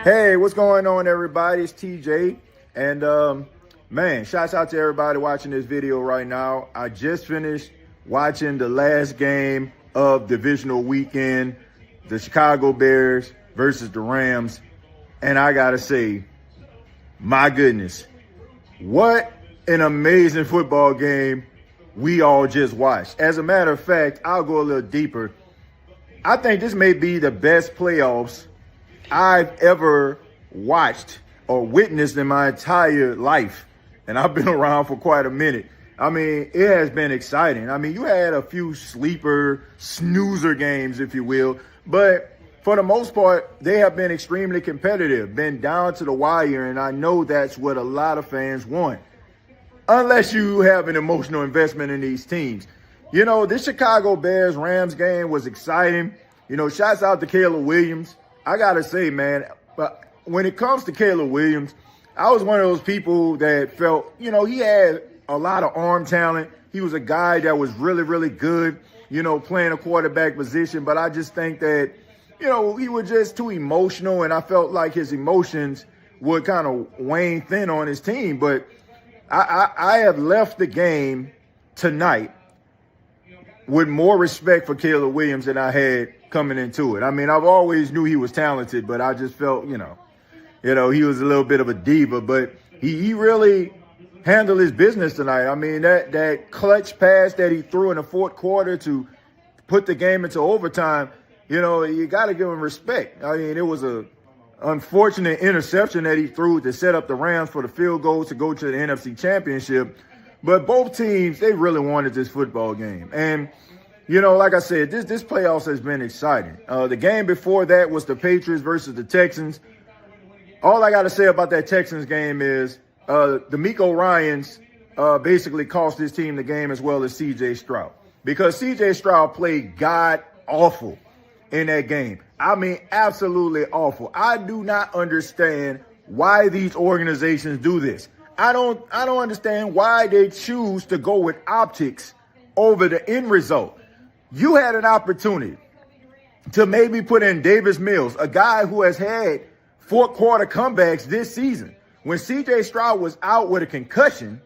Hey, what's going on, everybody? It's TJ. And, man, shouts out to everybody watching this video right now. I just finished watching the last game of Divisional Weekend, the Chicago Bears versus the Rams. And I got to say, my goodness, what an amazing football game we all just watched. As a matter of fact, I'll go a little deeper. I think this may be the best playoffs I've ever watched or witnessed in my entire life. And I've been around for quite a minute. I mean, it has been exciting. I mean, you had a few sleeper, snoozer games, if you will. But for the most part, they have been extremely competitive, been down to the wire. And I know that's what a lot of fans want, unless you have an emotional investment in these teams. You know, this Chicago Bears-Rams game was exciting. You know, shouts out to Caleb Williams. I got to say, man, but when it comes to Caleb Williams, I was one of those people that felt, you know, he had a lot of arm talent. He was a guy that was really, really good, you know, playing a quarterback position. But I just think that, you know, he was just too emotional, and I felt like his emotions would kind of wane thin on his team. But I have left the game tonight with more respect for Caleb Williams than I had coming into it. I mean, I've always knew he was talented, but I just felt, you know, he was a little bit of a diva, but he really handled his business tonight. I mean, that clutch pass that he threw in the fourth quarter to put the game into overtime, you know, you got to give him respect. I mean, it was a unfortunate interception that he threw to set up the Rams for the field goal to go to the NFC Championship. But both teams, they really wanted this football game. And, you know, like I said, this playoffs has been exciting. The game before that was the Patriots versus the Texans. All I got to say about that Texans game is DeMeco Ryans basically cost his team the game, as well as C.J. Stroud. Because C.J. Stroud played god-awful in that game. I mean, absolutely awful. I do not understand why these organizations do this. I don't understand why they choose to go with optics over the end result. You had an opportunity to maybe put in Davis Mills, a guy who has had fourth quarter comebacks this season. When C.J. Stroud was out with a concussion,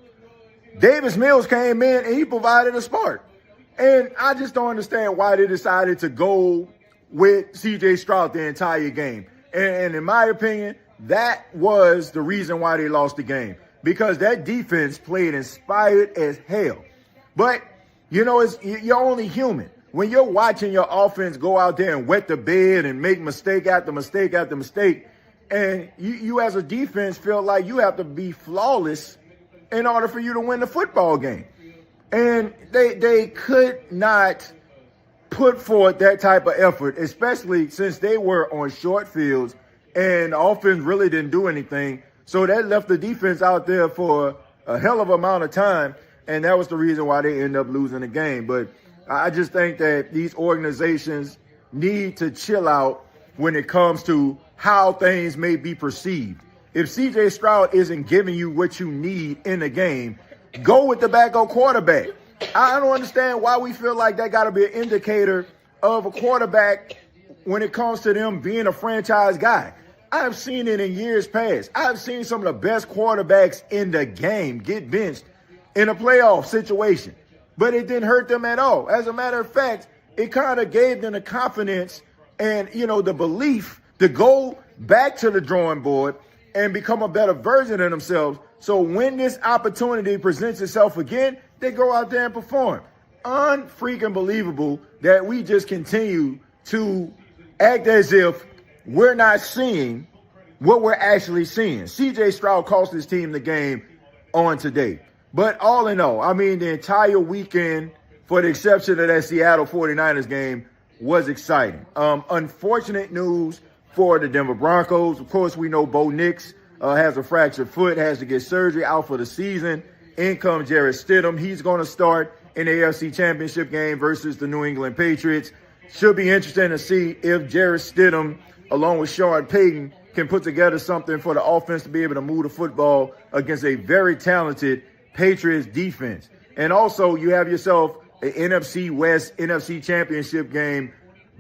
Davis Mills came in and he provided a spark. And I just don't understand why they decided to go with C.J. Stroud the entire game. And in my opinion, that was the reason why they lost the game. Because that defense played inspired as hell. But, you know, you're only human. When you're watching your offense go out there and wet the bed and make mistake after mistake after mistake, and you as a defense feel like you have to be flawless in order for you to win the football game. And they could not put forth that type of effort, especially since they were on short fields and the offense really didn't do anything. So that left the defense out there for a hell of an amount of time, and that was the reason why they ended up losing the game. But I just think that these organizations need to chill out when it comes to how things may be perceived. If C.J. Stroud isn't giving you what you need in the game, go with the backup quarterback. I don't understand why we feel like that got to be an indicator of a quarterback when it comes to them being a franchise guy. I've seen it in years past. I've seen some of the best quarterbacks in the game get benched in a playoff situation, but it didn't hurt them at all. As a matter of fact, it kind of gave them the confidence and, you know, the belief to go back to the drawing board and become a better version of themselves. So when this opportunity presents itself again, they go out there and perform. Unfreaking believable that we just continue to act as if we're not seeing what we're actually seeing. C.J. Stroud cost his team the game on today. But all in all, I mean, the entire weekend, for the exception of that Seattle 49ers game, was exciting. Unfortunate news for the Denver Broncos. Of course, we know Bo Nix has a fractured foot, has to get surgery, out for the season. In comes Jarrett Stidham. He's going to start in the AFC Championship game versus the New England Patriots. Should be interesting to see if Jarrett Stidham, along with Sean Payton, can put together something for the offense to be able to move the football against a very talented Patriots defense. And also, you have yourself an NFC West, NFC Championship game.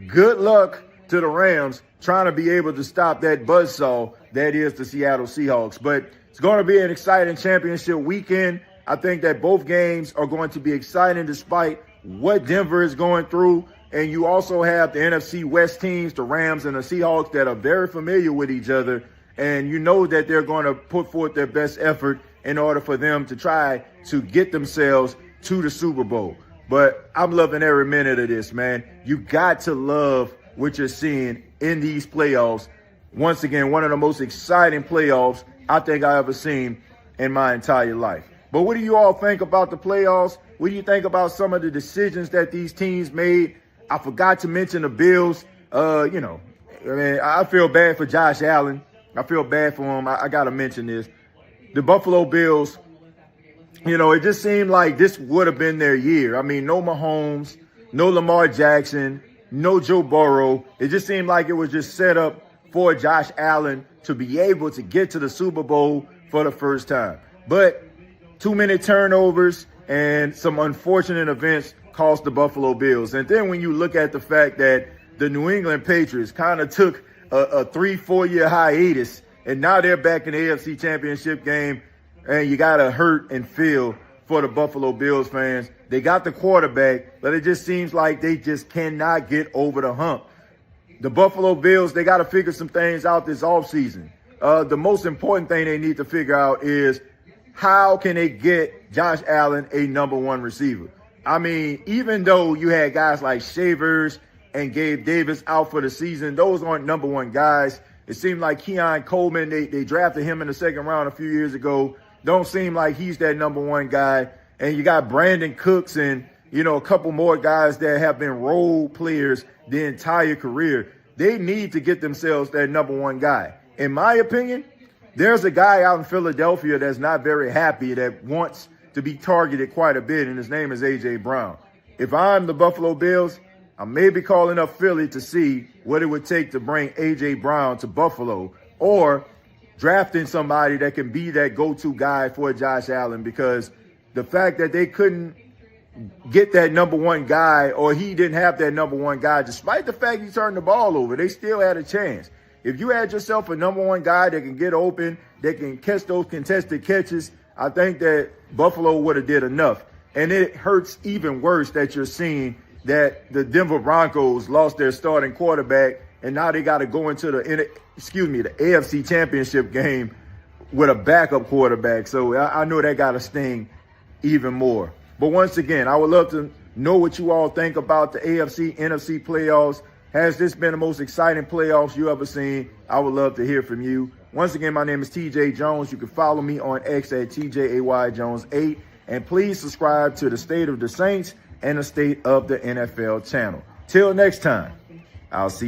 Good luck to the Rams, trying to be able to stop that buzzsaw that is the Seattle Seahawks. But it's going to be an exciting championship weekend. I think that both games are going to be exciting despite what Denver is going through. And you also have the NFC West teams, the Rams and the Seahawks, that are very familiar with each other. And you know that they're going to put forth their best effort in order for them to try to get themselves to the Super Bowl. But I'm loving every minute of this, man. You got to love what you're seeing in these playoffs. Once again, one of the most exciting playoffs I think I ever seen in my entire life. But what do you all think about the playoffs? What do you think about some of the decisions that these teams made? I forgot to mention the Bills. I feel bad for Josh Allen. I feel bad for him. I got to mention this. The Buffalo Bills, it just seemed like this would have been their year. I mean, no Mahomes, no Lamar Jackson, no Joe Burrow. It just seemed like it was just set up for Josh Allen to be able to get to the Super Bowl for the first time. But too many turnovers and some unfortunate events cost the Buffalo Bills. And then when you look at the fact that the New England Patriots kind of took a 3-4 year hiatus, and now they're back in the AFC Championship game, and you got to hurt and feel for the Buffalo Bills fans. They got the quarterback, but it just seems like they just cannot get over the hump. The Buffalo Bills, they got to figure some things out this offseason. The most important thing they need to figure out is how can they get Josh Allen a number one receiver? I mean, even though you had guys like Shavers and Gabe Davis out for the season, those aren't number one guys. It seemed like Keon Coleman, they drafted him in the second round a few years ago. Don't seem like he's that number one guy. And you got Brandon Cooks and, a couple more guys that have been role players the entire career. They need to get themselves that number one guy. In my opinion, there's a guy out in Philadelphia that's not very happy, that wants to be targeted quite a bit, and his name is A.J. Brown. If I'm the Buffalo Bills, I may be calling up Philly to see what it would take to bring A.J. Brown to Buffalo, or drafting somebody that can be that go-to guy for Josh Allen, because the fact that they couldn't get that number one guy, or he didn't have that number one guy, despite the fact he turned the ball over, they still had a chance. If you had yourself a number one guy that can get open, that can catch those contested catches, I think that Buffalo would have did enough. And it hurts even worse that you're seeing that the Denver Broncos lost their starting quarterback, and now they got to go into the AFC Championship game with a backup quarterback. So I know that got to sting even more. But once again, I would love to know what you all think about the AFC NFC playoffs. Has this been the most exciting playoffs you ever seen? I would love to hear from you. Once again, my name is TJ Jones. You can follow me on X at TJAYJones8. And please subscribe to the State of the Saints and the State of the NFL channel. Till next time, I'll see you.